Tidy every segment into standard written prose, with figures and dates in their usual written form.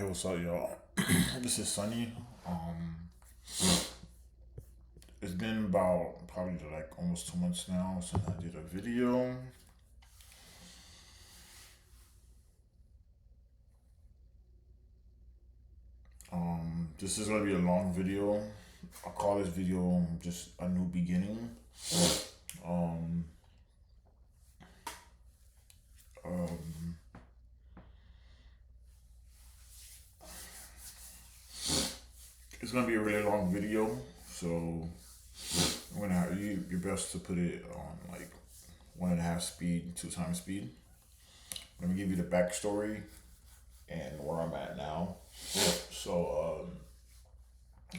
Hey, what's up, y'all? This is Sunny. Um, it's been about probably like almost 2 months now since I did a video. This is gonna be a long video. I'll call this video just a new beginning. Um, um, it's gonna be a really long video, so I'm gonna have you your best to put it on like 1.5 speed, 2 times speed. Let me give you the backstory and where I'm at now. So,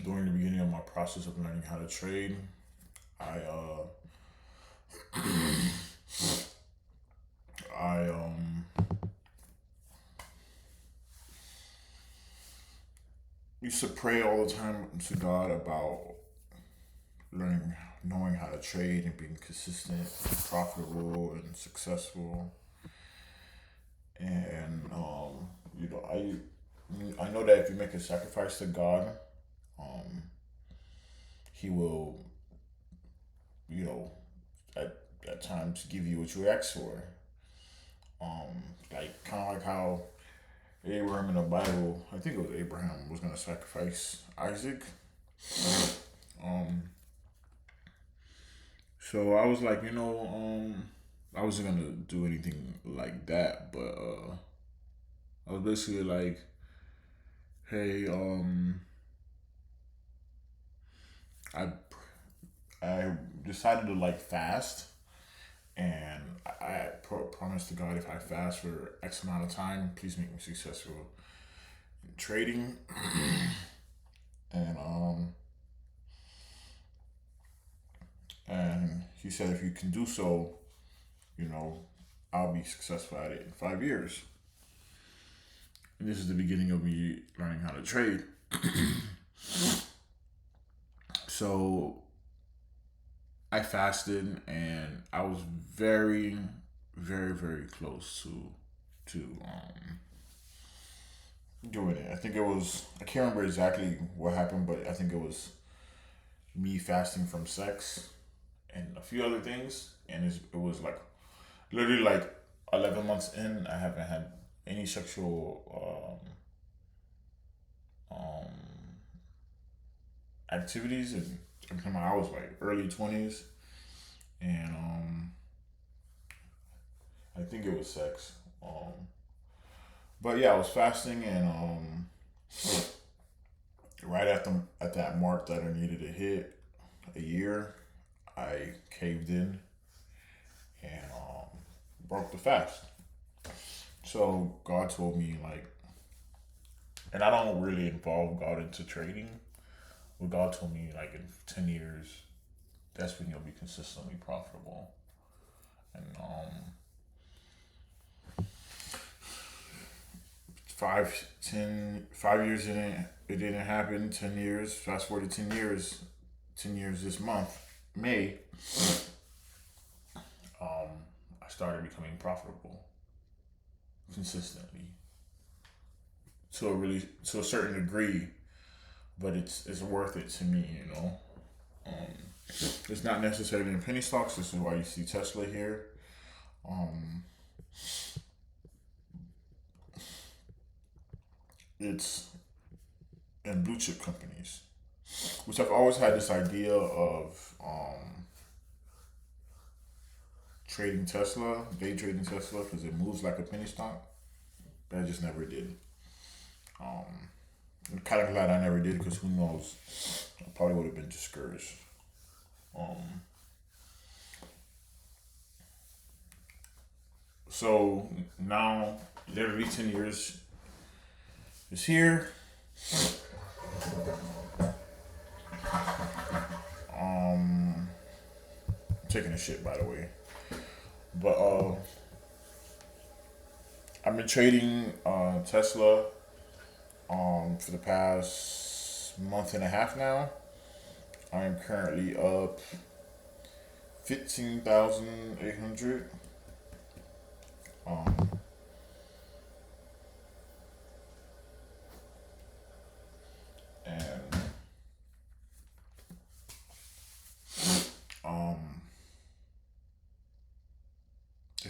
during the beginning of my process of learning how to trade, I I used to pray all the time to God about learning, knowing how to trade and being consistent, profitable, and successful. And I know that if you make a sacrifice to God, um, He will, you know, at times give you what you ask for. Like kind of like how Abraham in the Bible, I think it was Abraham, was gonna sacrifice Isaac. Um, so I was like, I wasn't gonna do anything like that, but I was basically like, hey, I I decided to like fast, and I promised to God if I fast for X amount of time, please make me successful in trading, and and He said if you can do so, you know, I'll be successful at it in 5 years. And this is the beginning of me learning how to trade. So I fasted, and I was very, very, very close to doing it. I think it was, I can't remember exactly what happened, but I think it was me fasting from sex and a few other things, and it was like literally like 11 months in, I haven't had any sexual um, activities, and I was like early 20s, and I think it was sex. But yeah, I was fasting, and right at that mark that I needed to hit, a year, I caved in and broke the fast. So God told me like, and I don't really involve God into trading. But God told me like in 10 years, that's when you'll be consistently profitable. And 5 years in it didn't happen. 10 years. Fast forward to 10 years. 10 years this month, May. I started becoming profitable consistently to a certain degree, but it's worth it to me. It's not necessarily in penny stocks. This is why you see Tesla here. Um, it's in blue chip companies, which I've always had this idea of trading Tesla, day trading Tesla, because it moves like a penny stock. But I just never did. Um, I'm kind of glad I never did, because who knows, I probably would have been discouraged. Um, so now, literally 10 years is here. Um, Taking a shit, by the way. But I've been trading Tesla for the past month and a half now. I am currently up 15,800. Um,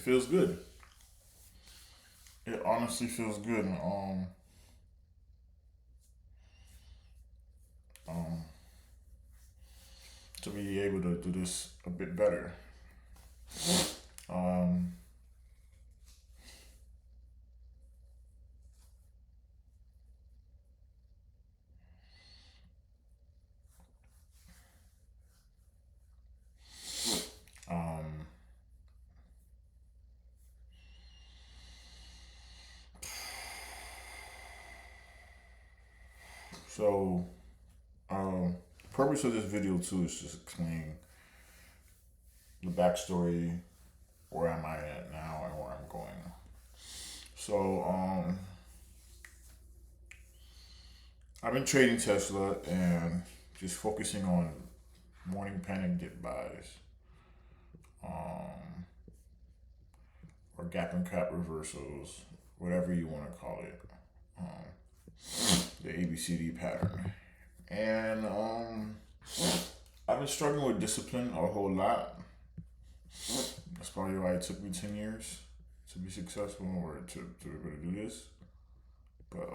feels good. It honestly feels good. Um, to be able to do this a bit better. Um, um, so, the purpose of this video too is just explain the backstory, where am I at now, and where I'm going. So, I've been trading Tesla and just focusing on morning panic dip buys, um, or gap and cap reversals, whatever you want to call it. The ABCD pattern. And I've been struggling with discipline a whole lot. That's probably why it took me 10 years to be successful or to be able to do this. But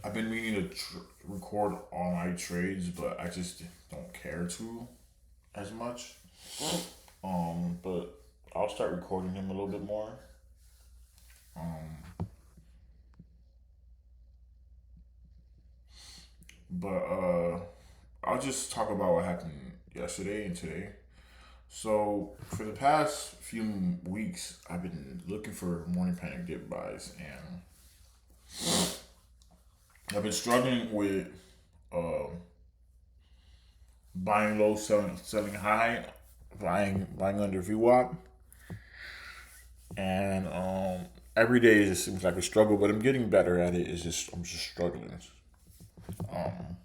I've been meaning to record all my trades, but I just don't care to as much. But I'll start recording him a little bit more. Um, but I'll just talk about what happened yesterday and today. So for the past few weeks, I've been looking for morning panic dip buys, and I've been struggling with uh, buying low, selling high, buying under VWAP, and every day it just seems like a struggle. But I'm getting better at it. I'm just struggling. Um,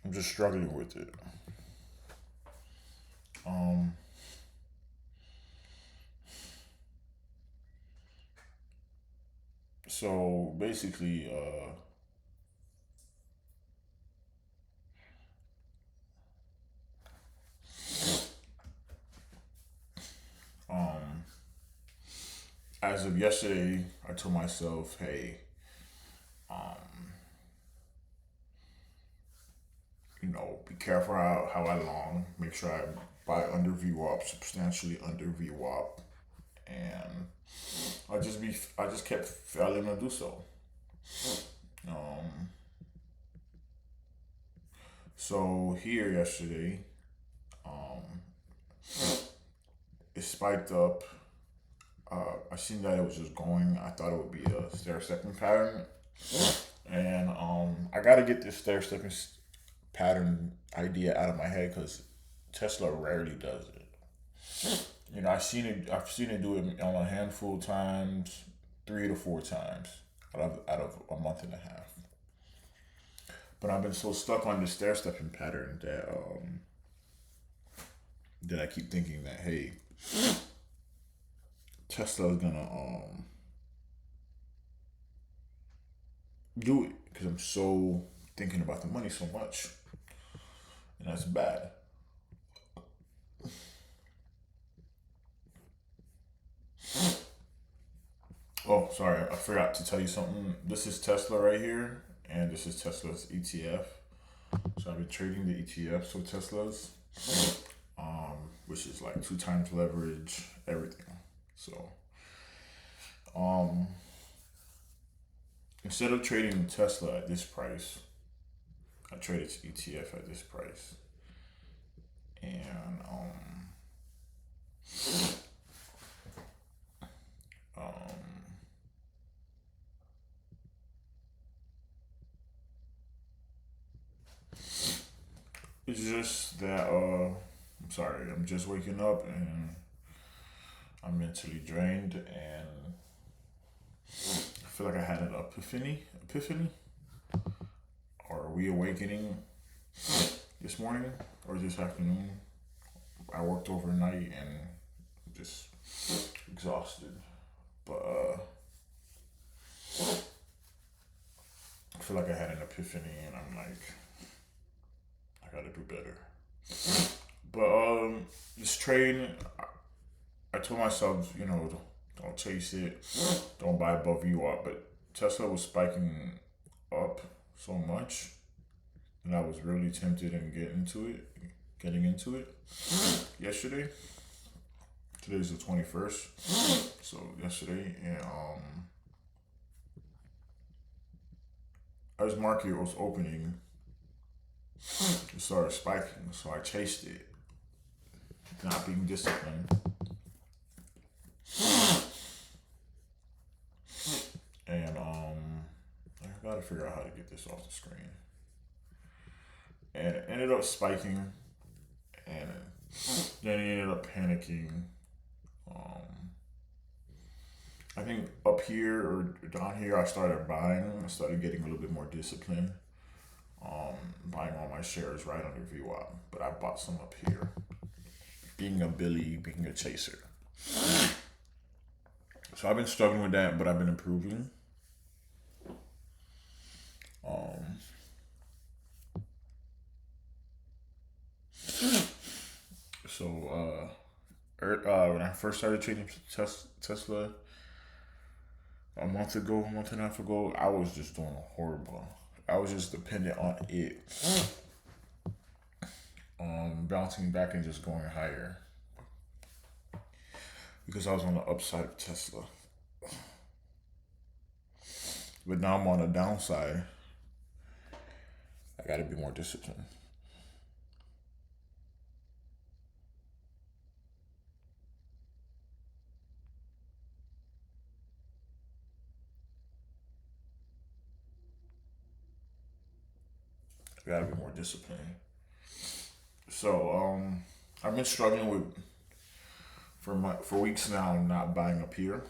I'm just struggling with it. Um, so basically, um, as of yesterday, I told myself, hey, um, be careful how I long. Make sure I buy under VWAP, substantially under VWAP, and I just kept failing to do so. Um, so here yesterday, um, it spiked up. I seen that it was just going. I thought it would be a stair stepping pattern, and I got to get this stair stepping pattern idea out of my head because Tesla rarely does it. I've seen it do it on a handful of times, 3 to 4 times out of a month and a half. But I've been so stuck on the stair stepping pattern that I keep thinking that, hey, Tesla's gonna do it because I'm so thinking about the money so much, and that's bad. Oh, sorry, I forgot to tell you something. This is Tesla right here, and this is Tesla's ETF. So I've been trading the ETFs for Teslas, which is like 2 times leverage, everything. So um, instead of trading Tesla at this price, I traded ETF at this price, and um, it's just that I'm sorry, I'm just waking up and I'm mentally drained, and I feel like I had an epiphany, or a reawakening this morning or this afternoon. I worked overnight and just exhausted. But I feel like I had an epiphany, and I'm like, I gotta do better. But this trade, I told myself, don't chase it, don't buy above you up. But Tesla was spiking up so much, and I was really tempted in getting into it yesterday. Today's the 21st, so yesterday, and as market was opening, it started spiking, so I chased it, not being disciplined. And I gotta figure out how to get this off the screen. And it ended up spiking, and then he ended up panicking. Um, I think up here or down here, I started buying. I started getting a little bit more disciplined. Buying all my shares right under VWAP, but I bought some up here. Being a Billy, being a chaser. So I've been struggling with that, but I've been improving. Um, so when I first started trading Tesla a month and a half ago, I was just doing horrible. I was just dependent on it, bouncing back and just going higher because I was on the upside of Tesla. But now I'm on the downside. I got to be more disciplined. I got to be more disciplined. So I've been struggling with for weeks now, not buying up here,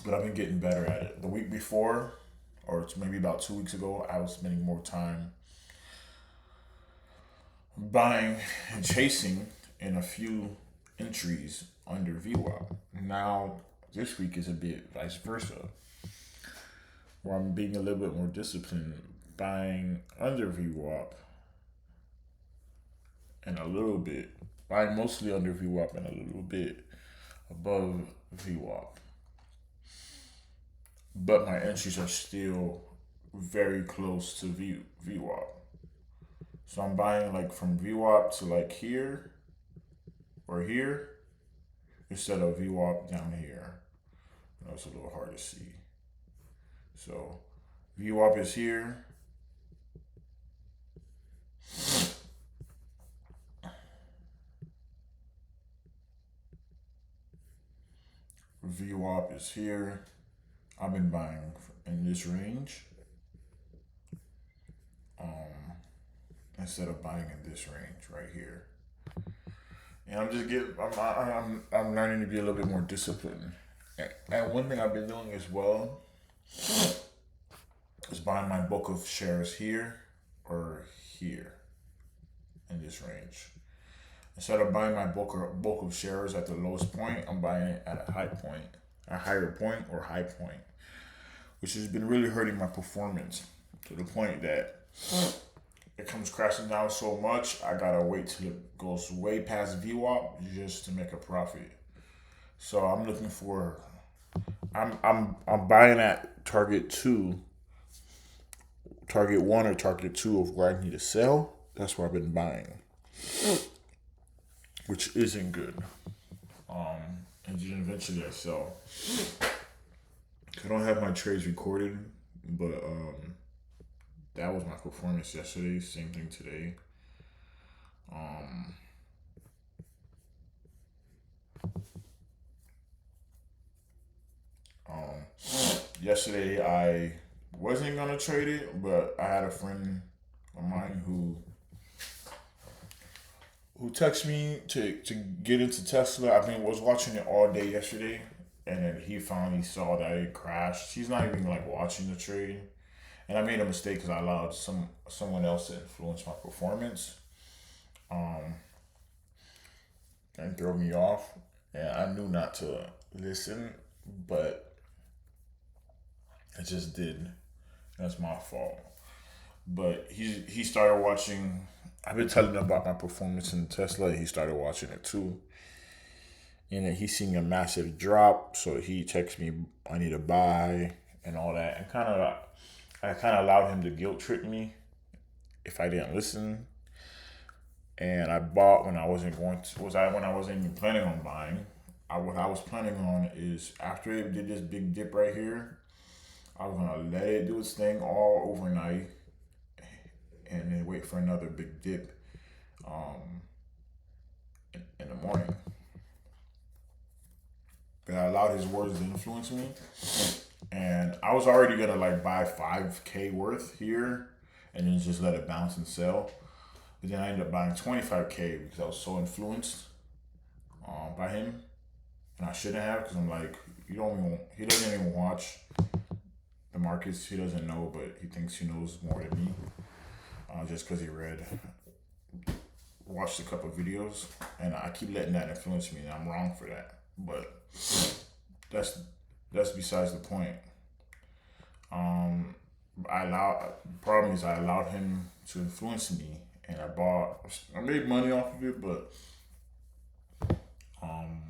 but I've been getting better at it. The week before, or it's maybe about 2 weeks ago, I was spending more time buying and chasing in a few entries under VWAP. Now this week is a bit vice versa, where I'm being a little bit more disciplined, buying under VWAP and a little bit, buying mostly under VWAP and a little bit above VWAP. But my entries are still very close to VWAP. So I'm buying like from VWAP to like here or here instead of VWAP down here. It's a little hard to see. So VWAP is here. VWAP is here. I've been buying in this range instead of buying in this range right here. And I'm learning to be a little bit more disciplined. And one thing I've been doing as well is buying my book of shares here or here in this range. Instead of buying my book of shares at the lowest point, I'm buying it at a higher point or high point, which has been really hurting my performance to the point that it comes crashing down so much, I gotta wait till it goes way past VWAP just to make a profit. So I'm looking for, I'm buying at target one or target two of where I need to sell. That's where I've been buying, which isn't good. And then eventually I sell. I don't have my trades recorded, but that was my performance yesterday. Same thing today. Um, Yesterday I wasn't gonna trade it, but I had a friend of mine who texted me to get into Tesla. I mean, was watching it all day yesterday, and then he finally saw that it crashed. He's not even like watching the trade, and I made a mistake because I allowed someone else to influence my performance, um, and throw me off. And I knew not to listen, but I just did. That's my fault. But he started watching. I've been telling him about my performance in Tesla. He started watching it too, and then he's seeing a massive drop. So he texts me, "I need to buy," and all that, and I kind of allowed him to guilt trip me if I didn't listen. And I bought when I wasn't going to. Was I when I wasn't even planning on buying? What I was planning on is after it did this big dip right here, I was gonna let it do its thing all overnight, and then wait for another big dip um, in the morning. But I allowed his words to influence me, and I was already gonna like buy 5K worth here, and then just let it bounce and sell. But then I ended up buying 25K because I was so influenced by him, and I shouldn't have because I'm like, you don't even, he doesn't even watch the markets. He doesn't know, but he thinks he knows more than me just because he watched a couple of videos, and I keep letting that influence me, and I'm wrong for that. But that's that's besides the point. Um, problem is I allowed him to influence me, and I made money off of it, but um,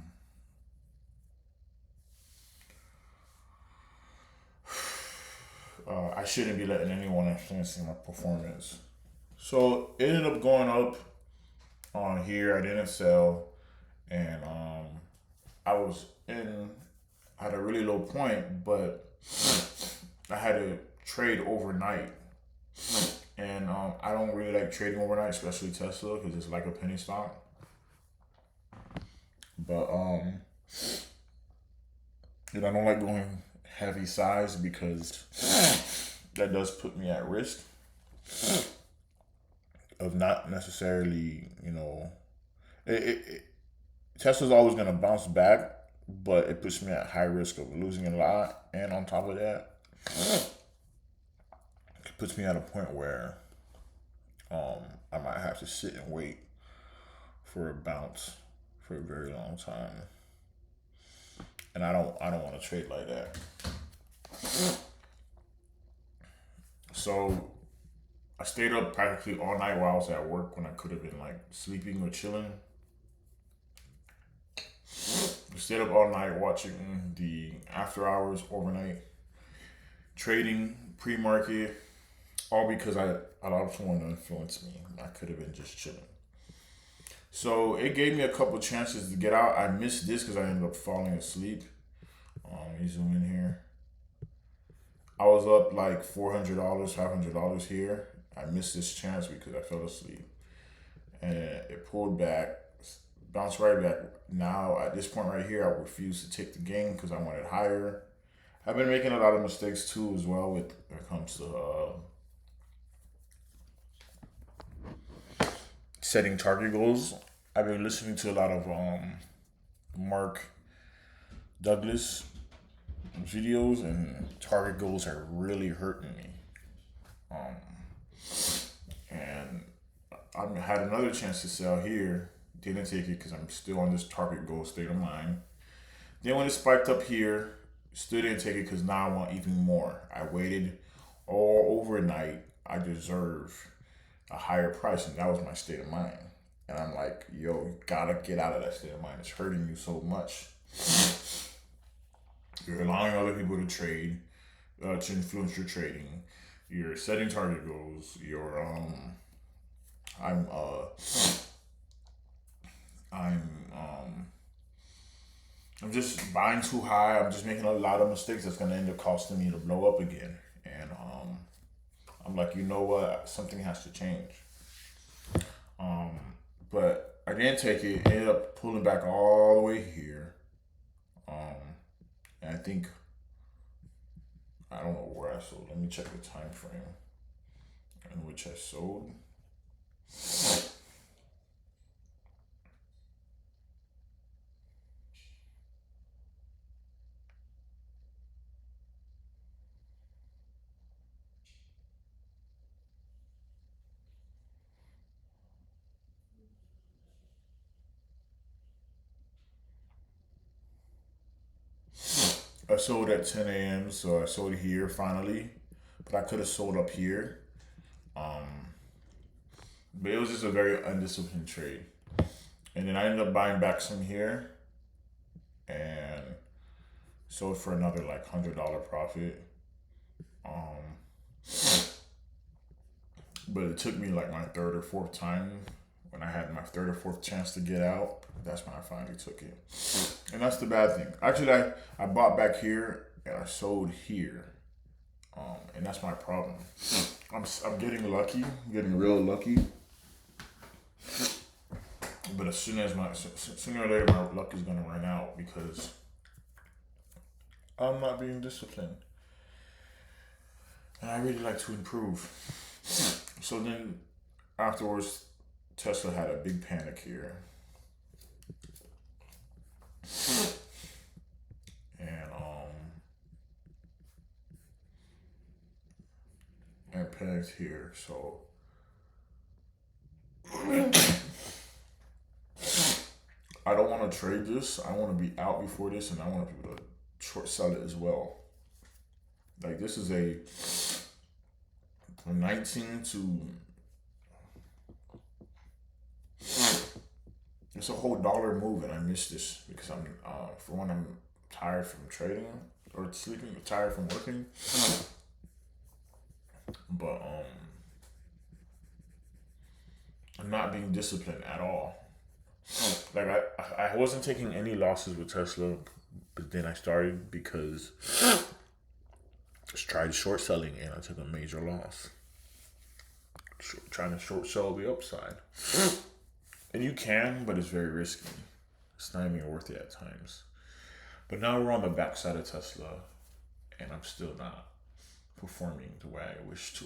I shouldn't be letting anyone influence my performance. So it ended up going up on here. I didn't sell, and I was in at a really low point, but I had to trade overnight. And I don't really like trading overnight, especially Tesla, because it's like a penny stock. But and I don't like going heavy size because that does put me at risk of not necessarily, it Tesla's always gonna bounce back, but it puts me at high risk of losing a lot, and on top of that, it puts me at a point where um, I might have to sit and wait for a bounce for a very long time, and I don't want to trade like that. So I stayed up practically all night while I was at work when I could have been like sleeping or chilling. I stayed up all night watching the after hours overnight trading pre market, all because I allowed someone to influence me. I could have been just chilling. So it gave me a couple chances to get out. I missed this because I ended up falling asleep. You zoom in here. I was up like $400, $500 here. I missed this chance because I fell asleep, and it pulled back, bounced right back. Now at this point right here, I refuse to take the gain because I wanted higher. I've been making a lot of mistakes too as well when it comes to setting target goals. I've been listening to a lot of Mark Douglas videos, and target goals are really hurting me. Um, and I had another chance to sell here, didn't take it because I'm still on this target goal state of mind. Then when it spiked up here, still didn't take it because now I want even more. I waited all overnight. I deserve a higher price, and that was my state of mind. And I'm like, yo, you gotta get out of that state of mind. It's hurting you so much. You're allowing other people to trade, to influence your trading. You're setting target goals. I'm, uh, I'm, um, I'm just buying too high. I'm just making a lot of mistakes that's gonna end up costing me to blow up again. And I'm like, you know what? Something has to change. Um, but I didn't take it. Ended up pulling back all the way here. Um, and I think I don't know where I sold. Let me check the time frame in which I sold. I sold at 10 a.m. So I sold here finally, but I could have sold up here. Um, but it was just a very undisciplined trade. And then I ended up buying back some here and sold for another like $100 profit. Um, but it took me like my third or fourth time when I had my third or fourth chance to get out. That's when I finally took it, and that's the bad thing. Actually, I bought back here and I sold here, and that's my problem. I'm getting lucky, I'm getting real lucky. But as soon as sooner or later my luck is gonna run out because I'm not being disciplined, and I really like to improve. So then afterwards, Tesla had a big panic here, and and panicked here. So I don't want to trade this. I want to be out before this, and I want people to short sell it as well. Like this is a from 19 to it's a whole dollar move, and I missed this because I'm for one I'm tired from trading or sleeping, tired from working, but I'm not being disciplined at all. Like I wasn't taking any losses with Tesla, but then I started because I just tried short selling and I took a major loss. Trying to short sell the upside, and you can, but it's very risky. It's not even worth it at times. But now we're on the backside of Tesla, and I'm still not performing the way I wish to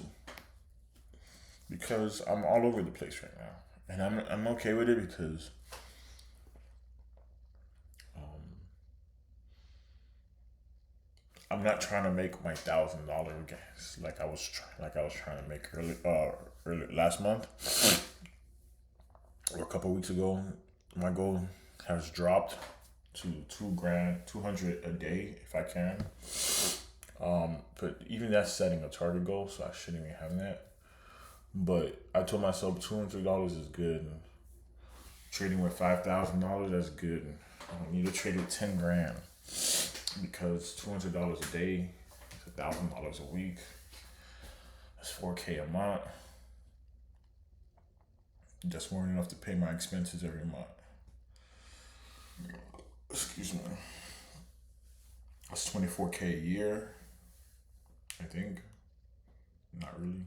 because I'm all over the place right now, and I'm okay with it because I'm not trying to make my $1,000 gas like I was trying to make early last month or a couple of weeks ago. My goal has dropped to 2 grand, 200 a day if I can. But even that's setting a target goal, so I shouldn't even have that. But I told myself $200 is good. Trading with $5,000, that's good. I don't need to trade with 10 grand because $200 a day is $1,000 a week. That's $4K a month. Just more than enough to pay my expenses every month. Excuse me. That's 24K a year, I think. Not really.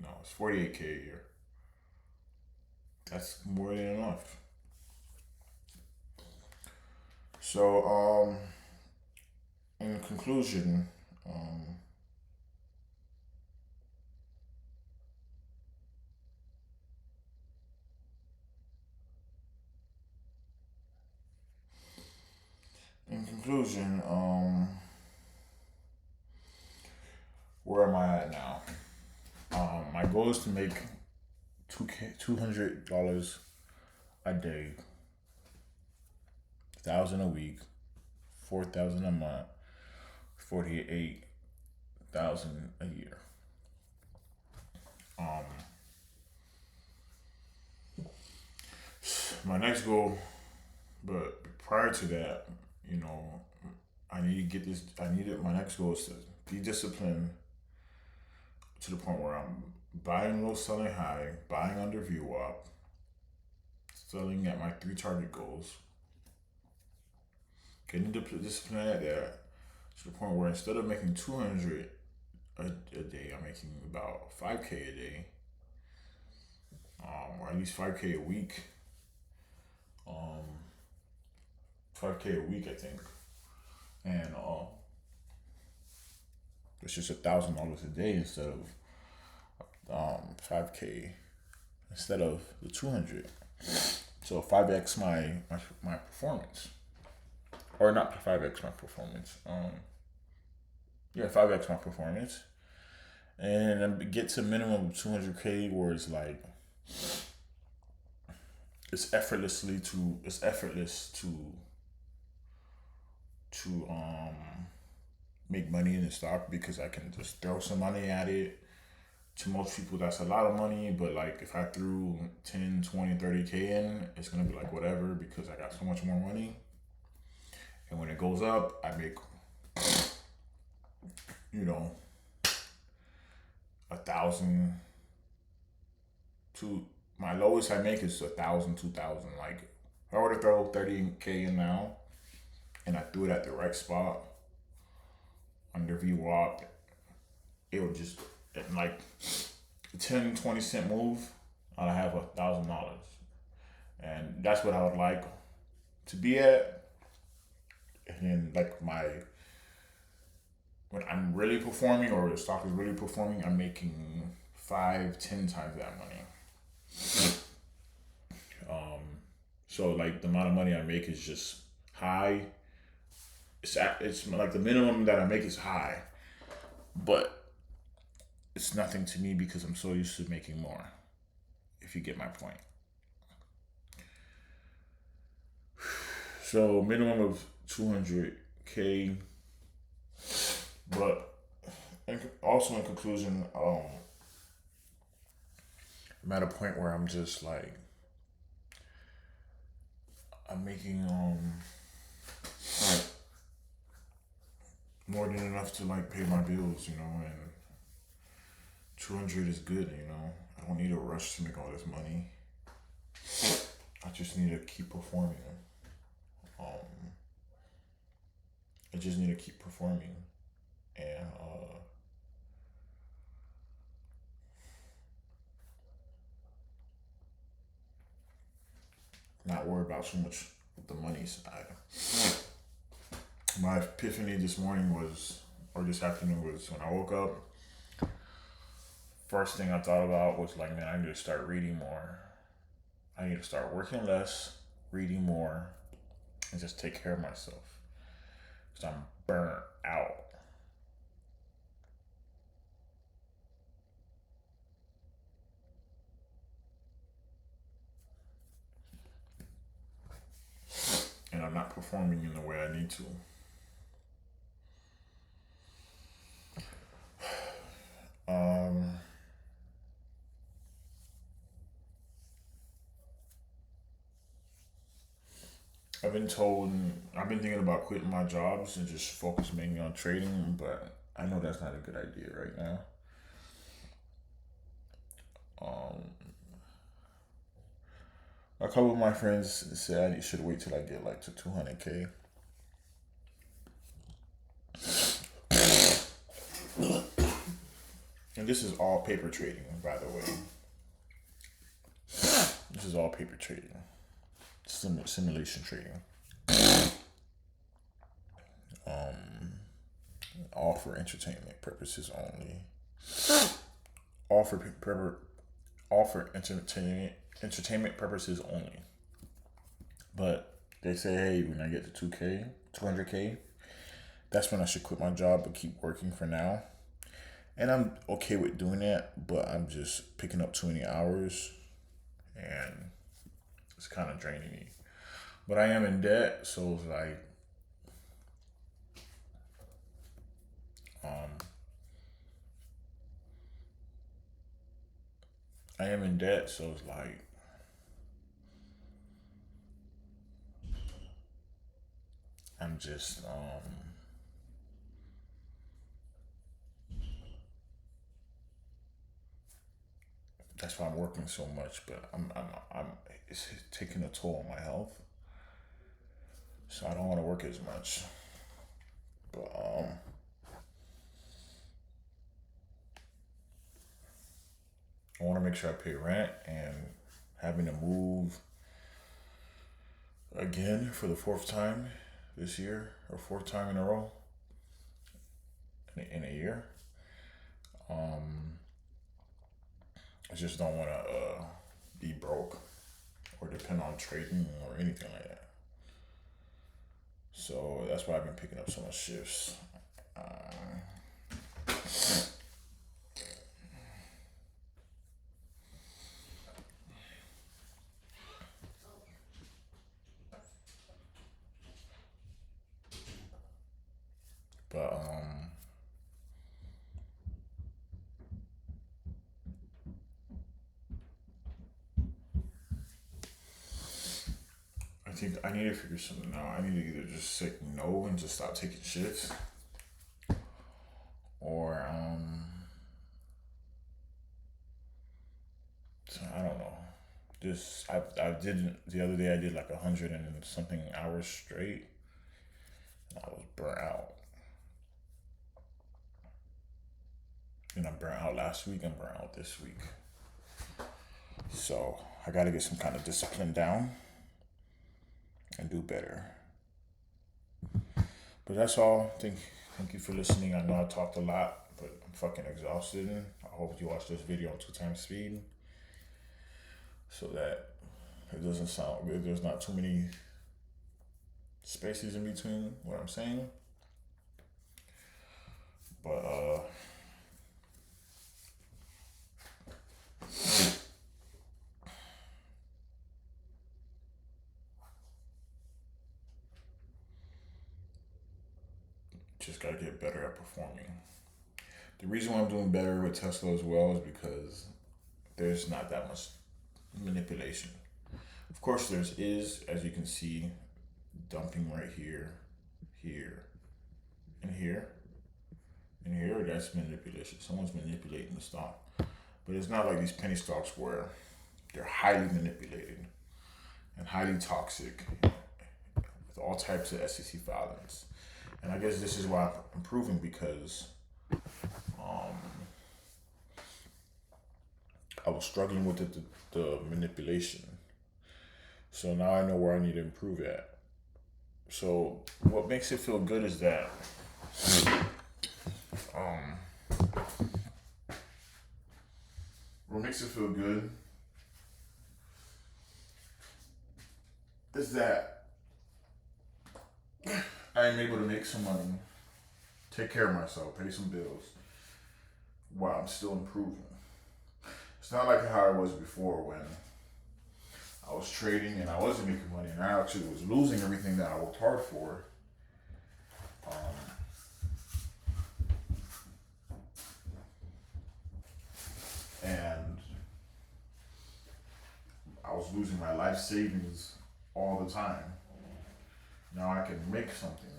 No, it's 48K a year. That's more than enough. So, in conclusion, in conclusion, where am I at now? My goal is to make $200 a day, 1,000 a week, 4,000 a month, 48,000 a year. Um, my next goal, but prior to that, you know, I need to get this. I need it. My next goal is to be disciplined to the point where I'm buying low, selling high, buying under VWAP, selling at my 3 target goals, getting disciplined at that to the point where instead of making 200 a day, I'm making about 5K a day, or at least 5K a week. 5K a week, I think, and it's just $1,000 a day instead of 5K instead of the 200. So 5x my performance, or not 5x my performance. Yeah, 5x my performance, and then get to minimum of 200K where it's like it's effortless to make money in the stock because I can just throw some money at it. To most people, that's a lot of money, but like if I threw 10, 20, 30K in, it's gonna be like whatever because I got so much more money. And when it goes up, I make, you know, 1,000 to my lowest I make is 1,000, 2,000. Like if I were to throw 30K in now and I threw it at the right spot under VWAP, it would just like 10, 20 cent move, I'd have $1,000. And that's what I would like to be at. And then like when I'm really performing or the stock is really performing, I'm making 5, 10 times that money. So like the amount of money I make is just high. It's like the minimum that I make is high, but it's nothing to me because I'm so used to making more. If you get my point. So minimum of 200K, but also in conclusion, I'm at a point where I'm just like I'm making more than enough to like pay my bills, and 200 is good, I don't need a rush to make all this money. I just need to keep performing. Um, I just need to keep performing and not worry about so much with the money side. My epiphany this morning or this afternoon was when I woke up. First thing I thought about was like, man, I need to start reading more. I need to start working less, reading more, and just take care of myself. Because I'm burnt out. And I'm not performing in the way I need to. Um, I've been told, I've been thinking about quitting my jobs and just focus mainly on trading, but I know that's not a good idea right now. Um, a couple of my friends said I should wait till I get like to 200K. And this is all paper trading, by the way. This is all paper trading, simulation trading. All for entertainment purposes only. All for entertainment purposes only. But they say, hey, when I get to 200K, that's when I should quit my job but keep working for now. And I'm okay with doing that, but I'm just picking up too many hours and it's kind of draining me. But I am in debt, so it's like, I am in debt, so it's like, I'm just, that's why I'm working so much, but it's taking a toll on my health. So I don't want to work as much. But, I want to make sure I pay rent and having to move again for the fourth time this year or fourth time in a row in a year. I just don't want to be broke or depend on trading or anything like that. So that's why I've been picking up so much shifts. But think I need to figure something out. I need to either just say no and just stop taking shifts, or so I don't know. Just I did the other day. I did like 100 and something hours straight, and I was burnt out. And I'm burnt out last week. I'm burnt out this week. So I got to get some kind of discipline down and do better. But that's all. Thank you for listening. I know I talked a lot, but I'm fucking exhausted. I hope you watch this video on 2 times speed so that it doesn't sound good. There's not too many spaces in between what I'm saying. But just gotta get better at performing. The reason why I'm doing better with Tesla as well is because there's not that much manipulation. Of course, as you can see, dumping right here, here, and here, and here. That's manipulation. Someone's manipulating the stock, but it's not like these penny stocks where they're highly manipulated and highly toxic with all types of SEC filings. And I guess this is why I'm improving, because I was struggling with the manipulation. So now I know where I need to improve at. So what makes it feel good is that what makes it feel good is that I am able to make some money, take care of myself, pay some bills while I'm still improving. It's not like how I was before when I was trading and I wasn't making money and I actually was losing everything that I worked hard for. And I was losing my life savings all the time. Now I can make something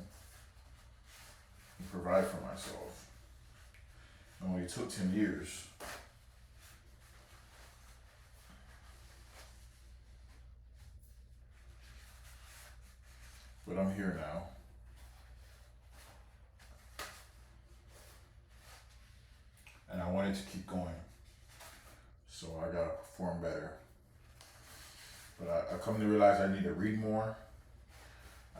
and provide for myself. It only took 10 years. But I'm here now. And I wanted to keep going. So I gotta perform better. But I come to realize I need to read more.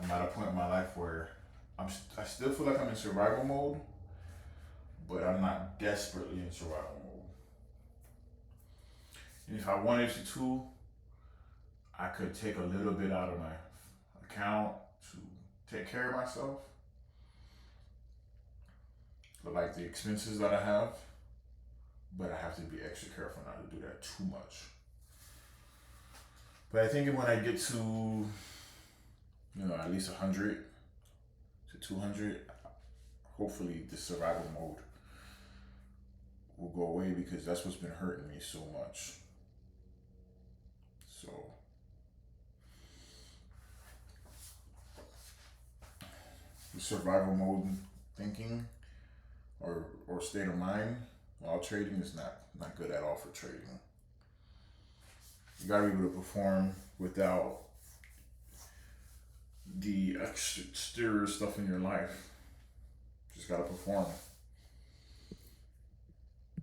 I'm at a point in my life where I still feel like I'm in survival mode, but I'm not desperately in survival mode. And if I wanted to, I could take a little bit out of my account to take care of myself. But like the expenses that I have, but I have to be extra careful not to do that too much. But I think when I get to, at least 100 to 200, hopefully the survival mode will go away, because that's what's been hurting me so much. So the survival mode thinking or state of mind while trading is not good at all for trading. You gotta be able to perform without the exterior stuff in your life. Just gotta perform.